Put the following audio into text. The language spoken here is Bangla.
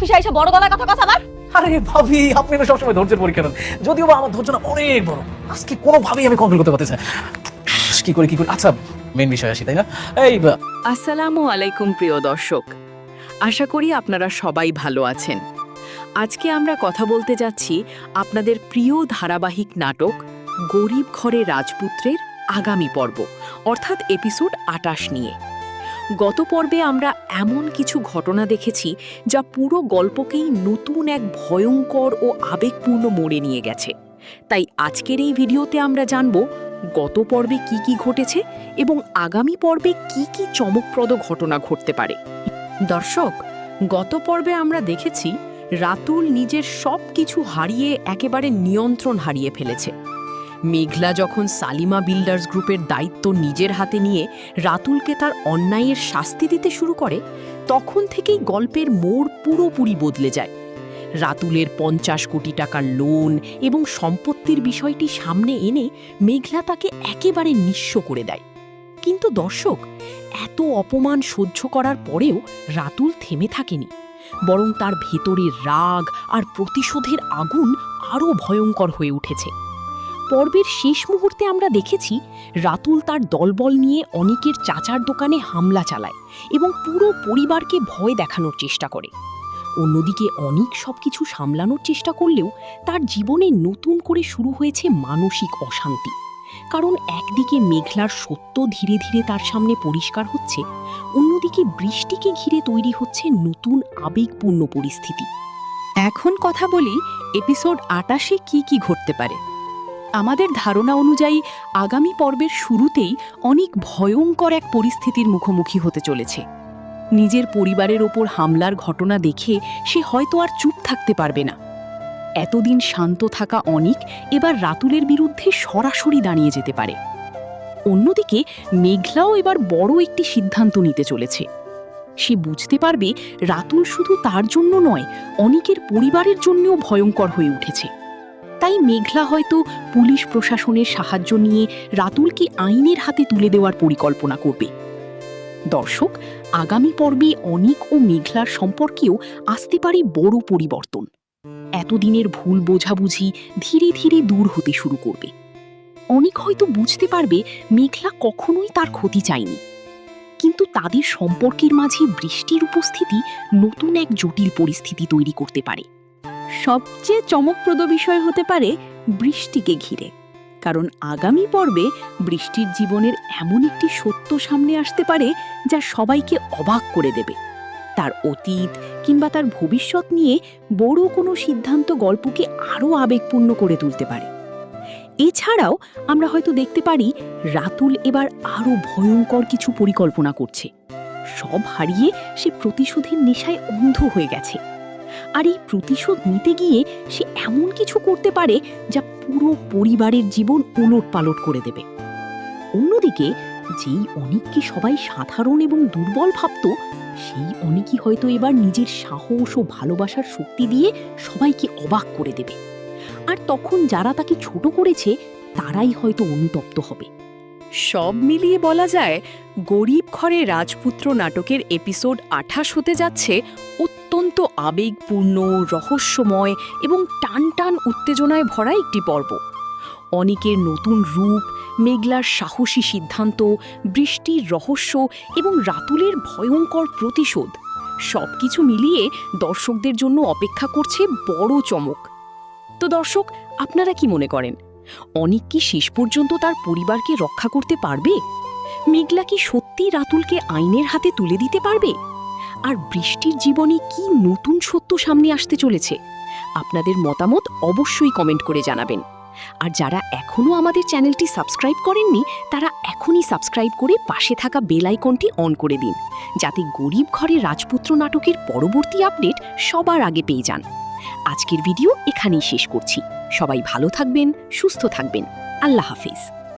অফিসে এসে বড় গলায় কথা কথা আবার? আরে ভাবি, আপনি তো সবসময় ধৈর্যের পরীক্ষা নেন, যদিও বা আমার ধৈর্য না অনেক বড়। আজকে কোনোভাবেই আমি কন্ট্রোল করতে পারতেছি না। কি করি। আচ্ছা, মেন বিষয় আসি, তাই না? আসসালামু আলাইকুম প্রিয় দর্শক, আশা করি আপনারা সবাই ভালো আছেন। আজকে আমরা কথা বলতে যাচ্ছি আপনাদের প্রিয় ধারাবাহিক নাটক গরিব ঘরে রাজপুত্রের আগামী পর্ব, অর্থাৎ এপিসোড ২৮ নিয়ে। গত পর্বে আমরা এমন কিছু ঘটনা দেখেছি যা পুরো গল্পকেই নতুন এক ভয়ঙ্কর ও আবেগপূর্ণ মোড়ে নিয়ে গেছে। তাই আজকের এই ভিডিওতে আমরা জানব গত পর্বে কি কি ঘটেছে এবং আগামী পর্বে কি কি চমকপ্রদ ঘটনা ঘটতে পারে। দর্শক, গত পর্বে আমরা দেখেছি রাতুল নিজের সব কিছু হারিয়ে একেবারে নিয়ন্ত্রণ হারিয়ে ফেলেছে। মেঘলা যখন সালিমা বিল্ডার্স গ্রুপের দায়িত্ব নিজের হাতে নিয়ে রাতুলকে তার অন্যায়ের শাস্তি দিতে শুরু করে, তখন থেকেই গল্পের মোড় পুরোপুরি বদলে যায়। রাতুলের ৫০ কোটি টাকার লোন এবং সম্পত্তির বিষয়টি সামনে এনে মেঘলা তাকে একেবারে নিঃস্ব করে দেয়। কিন্তু দর্শক, এত অপমান সহ্য করার পরেও রাতুল থেমে থাকেনি, বরং তার ভেতরের রাগ আর প্রতিশোধের আগুন আরও ভয়ঙ্কর হয়ে উঠেছে। পর্বের শেষ মুহূর্তে আমরা দেখেছি রাতুল তার দলবল নিয়ে অনিকের চাচার দোকানে হামলা চালায় এবং পুরো পরিবারকে ভয় দেখানোর চেষ্টা করে। অন্যদিকে অনিক সবকিছু সামলানোর চেষ্টা করলেও তার জীবনে নতুন করে শুরু হয়েছে মানসিক অশান্তি। কারণ একদিকে মেঘলার সত্য ধীরে ধীরে তার সামনে পরিষ্কার হচ্ছে, অন্যদিকে বৃষ্টিকে ঘিরে তৈরি হচ্ছে নতুন আবেগপূর্ণ পরিস্থিতি। এখন কথা বলি এপিসোড ২৮-এ কি কি ঘটতে পারে। আমাদের ধারণা অনুযায়ী আগামী পর্বের শুরুতেই অনেক ভয়ঙ্কর এক পরিস্থিতির মুখোমুখি হতে চলেছে। নিজের পরিবারের ওপর হামলার ঘটনা দেখে সে হয়তো আর চুপ থাকতে পারবে না। এতদিন শান্ত থাকা অনিক এবার রাতুলের বিরুদ্ধে সরাসরি দাঁড়িয়ে যেতে পারে। অন্যদিকে মেঘলাও এবার বড় একটি সিদ্ধান্ত নিতে চলেছে। সে বুঝতে পারবে রাতুল শুধু তার জন্য নয়, অনিকের পরিবারের জন্যও ভয়ঙ্কর হয়ে উঠেছে। তাই মেঘলা হয়তো পুলিশ প্রশাসনের সাহায্য নিয়ে রাতুলকে আইনের হাতে তুলে দেওয়ার পরিকল্পনা করবে। দর্শক, আগামী পর্বে অনিক ও মেঘলার সম্পর্কেও আসতে পারে বড় পরিবর্তন। এতদিনের ভুল বোঝাবুঝি ধীরে ধীরে দূর হতে শুরু করবে। অনিক হয়তো বুঝতে পারবে মেঘলা কখনোই তার ক্ষতি চায়নি, কিন্তু তাদের সম্পর্কের মাঝে বৃষ্টির উপস্থিতি নতুন এক জটিল পরিস্থিতি তৈরি করতে পারে। সবচেয়ে চমকপ্রদ বিষয় হতে পারে বৃষ্টিকে ঘিরে, কারণ আগামী পর্বে বৃষ্টির জীবনের এমন একটি সত্য সামনে আসতে পারে যা সবাইকে অবাক করে দেবে। তার অতীত কিংবা তার ভবিষ্যৎ নিয়ে বড় কোনো সিদ্ধান্ত গল্পকে আরও আবেগপূর্ণ করে তুলতে পারে। এছাড়াও আমরা হয়তো দেখতে পারি রাতুল এবার আরও ভয়ঙ্কর কিছু পরিকল্পনা করছে। সব হারিয়ে সে প্রতিশোধের নেশায় অন্ধ হয়ে গেছে, আর এই প্রতিশোধ নিতে গিয়ে সে এমন কিছু করতে পারে যা পুরো পরিবারের জীবন ওলটপালট করে দেবে। অন্যদিকে যেই অনিককে সবাই সাধারণ এবং দুর্বল ভাবত, সেই অনিকই হয়তো এবার নিজের সাহস ও ভালোবাসার শক্তি দিয়ে সবাইকে অবাক করে দেবে। আর তখন যারা তাকে ছোট করেছে তারাই হয়তো অনুতপ্ত হবে। সব মিলিয়ে বলা যায় গরিব ঘরে রাজপুত্র নাটকের এপিসোড ২৮ হতে যাচ্ছে অত্যন্ত আবেগপূর্ণ, রহস্যময় এবং টান টান উত্তেজনায় ভরা একটি পর্ব। অনিকের নতুন রূপ, মেঘলার সাহসী সিদ্ধান্ত, বৃষ্টির রহস্য এবং রাতুলের ভয়ঙ্কর প্রতিশোধ, সবকিছু মিলিয়ে দর্শকদের জন্য অপেক্ষা করছে বড় চমক। তো দর্শক, আপনারা কি মনে করেন, অনিক কি শেষ পর্যন্ত তার পরিবারকে রক্ষা করতে পারবে? মেঘলা কি সত্যি রাতুলকে আইনের হাতে তুলে দিতে পারবে? আর বৃষ্টির জীবনে কি নতুন সত্য সামনে আসতে চলেছে? আপনাদের মতামত অবশ্যই কমেন্ট করে জানাবেন। আর যারা এখনও আমাদের চ্যানেলটি সাবস্ক্রাইব করেননি, তারা এখনই সাবস্ক্রাইব করে পাশে থাকা বেল আইকনটি অন করে দিন, যাতে গরিব ঘরে রাজপুত্র নাটকের পরবর্তী আপডেট সবার আগে পেয়ে যান। আজকের ভিডিও এখানেই শেষ করছি। সবাই ভালো থাকবেন, সুস্থ থাকবেন। আল্লাহ হাফেজ।